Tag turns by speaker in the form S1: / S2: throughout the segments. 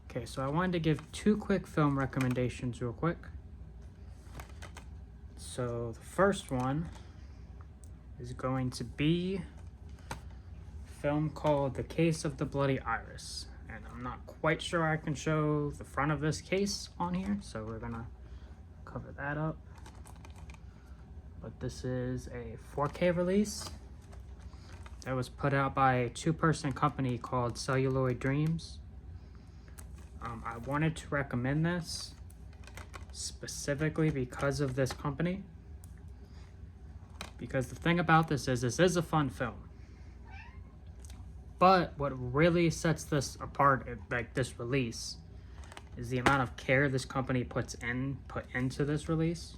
S1: Okay, so I wanted to give 2 quick film recommendations real quick. So the first one is going to be a film called The Case of the Bloody Iris. And I'm not quite sure I can show the front of this case on here, so we're gonna cover that up. But this is a 4K release that was put out by a 2-person company called Celluloid Dreams. I wanted to recommend this specifically because of this company. Because the thing about this is a fun film. But what really sets this apart, like this release, is the amount of care this company put into this release.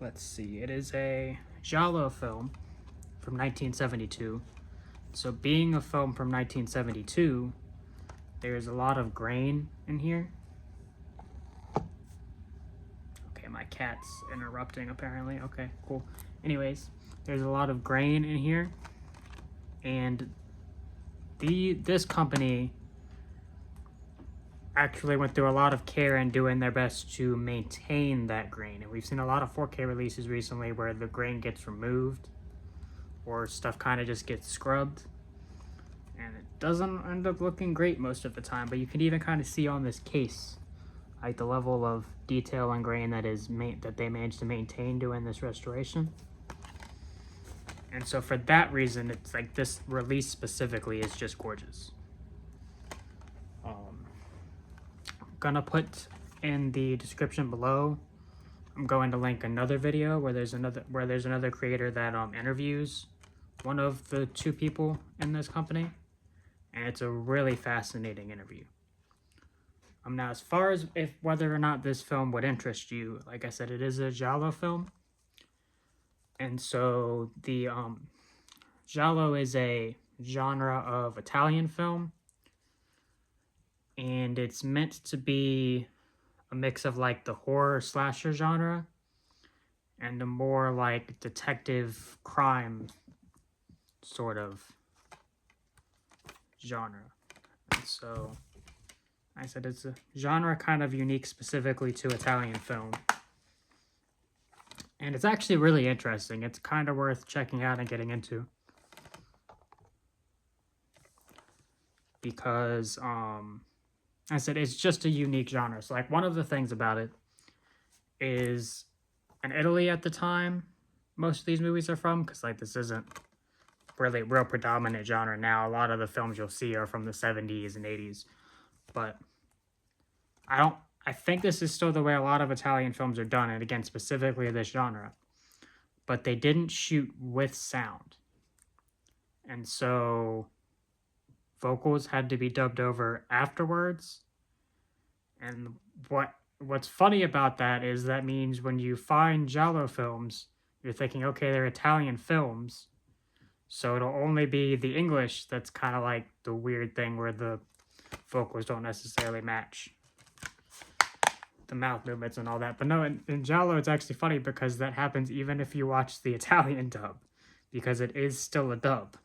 S1: Let's see, it is a giallo film from 1972. So being a film from 1972, there's a lot of grain in here. Okay, my cat's interrupting apparently. Okay, cool. Anyways, there's a lot of grain in here. And this company actually went through a lot of care in doing their best to maintain that grain. And we've seen a lot of 4K releases recently where the grain gets removed or stuff kind of just gets scrubbed. And it doesn't end up looking great most of the time, but you can even kind of see on this case, like the level of detail and grain that they managed to maintain doing this restoration. And so for that reason, it's like this release specifically is just gorgeous. I'm gonna put in the description below, I'm going to link another video where there's another creator that interviews one of the 2 people in this company. And it's a really fascinating interview. Now, as far as whether or not this film would interest you, like I said, it is a giallo film. And so the giallo is a genre of Italian film. And it's meant to be a mix of like the horror slasher genre and a more like detective crime sort of genre. And so I said it's a genre kind of unique specifically to Italian film. And it's actually really interesting. It's kind of worth checking out and getting into. Because, I said it's just a unique genre. So, like, one of the things about it is in Italy at the time, most of these movies are from, because, like, this isn't really real predominant genre now. A lot of the films you'll see are from the 70s and 80s. But I think this is still the way a lot of Italian films are done, and again, specifically this genre. But they didn't shoot with sound. And so vocals had to be dubbed over afterwards. And what's funny about that is that means when you find giallo films, you're thinking, okay, they're Italian films, so it'll only be the English that's kind of like the weird thing where the vocals don't necessarily match the mouth movements and all that. But no, in giallo, it's actually funny because that happens even if you watch the Italian dub, because it is still a dub.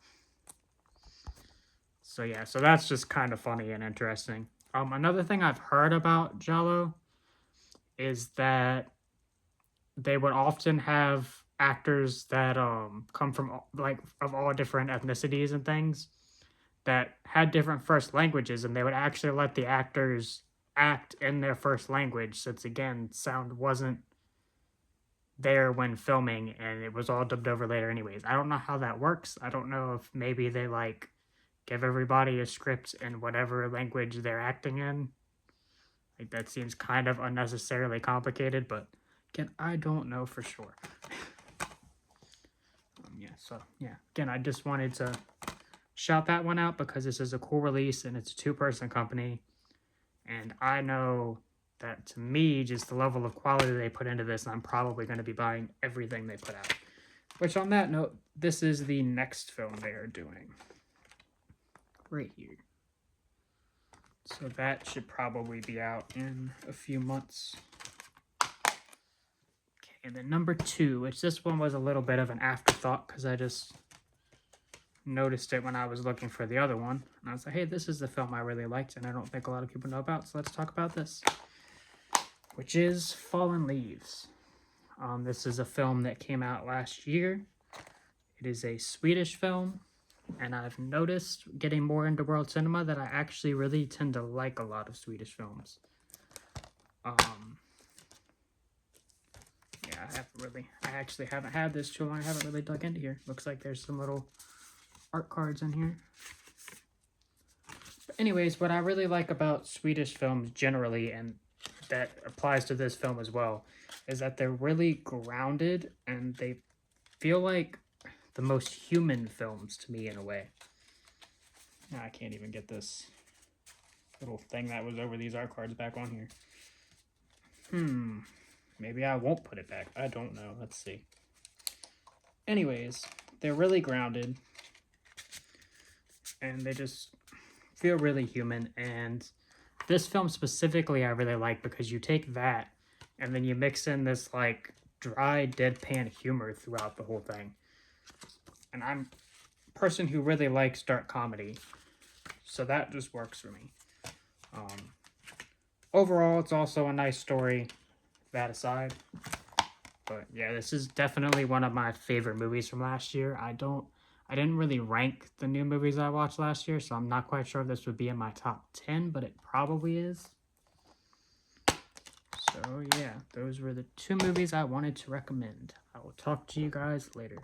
S1: So yeah, so that's just kind of funny and interesting. Another thing I've heard about giallo is that they would often have actors that come from like of all different ethnicities and things that had different first languages, and they would actually let the actors act in their first language, since again sound wasn't there when filming and it was all dubbed over later anyways. I don't know how that works. I don't know if maybe they like give everybody a script in whatever language they're acting in. Like, that seems kind of unnecessarily complicated, but again, I don't know for sure. Again, I just wanted to shout that one out because this is a cool release and it's a 2-person company. And I know that, to me, just the level of quality they put into this, I'm probably going to be buying everything they put out. Which, on that note, this is the next film they are doing. Right here. So that should probably be out in a few months. Okay, and then number 2, which this one was a little bit of an afterthought because I just noticed it when I was looking for the other one. And I was like, hey, this is the film I really liked and I don't think a lot of people know about, so let's talk about this. Which is Fallen Leaves. This is a film that came out last year. It is a Swedish film, and I've noticed getting more into world cinema that I actually really tend to like a lot of Swedish films. Yeah, I actually haven't had this too long. I haven't really dug into here. Looks like there's some little art cards in here. But anyways, what I really like about Swedish films generally, and that applies to this film as well, is that they're really grounded and they feel like the most human films to me in a way. I can't even get this little thing that was over these art cards back on here. Maybe I won't put it back. I don't know. Let's see. Anyways, they're really grounded and they just feel really human. And this film specifically I really like because you take that and then you mix in this like dry deadpan humor throughout the whole thing. And I'm a person who really likes dark comedy, so that just works for me. Overall, it's also a nice story, that aside. But yeah, this is definitely one of my favorite movies from last year. I didn't really rank the new movies I watched last year, so I'm not quite sure if this would be in my top 10, but it probably is. So yeah, those were the 2 movies I wanted to recommend. I will talk to you guys later.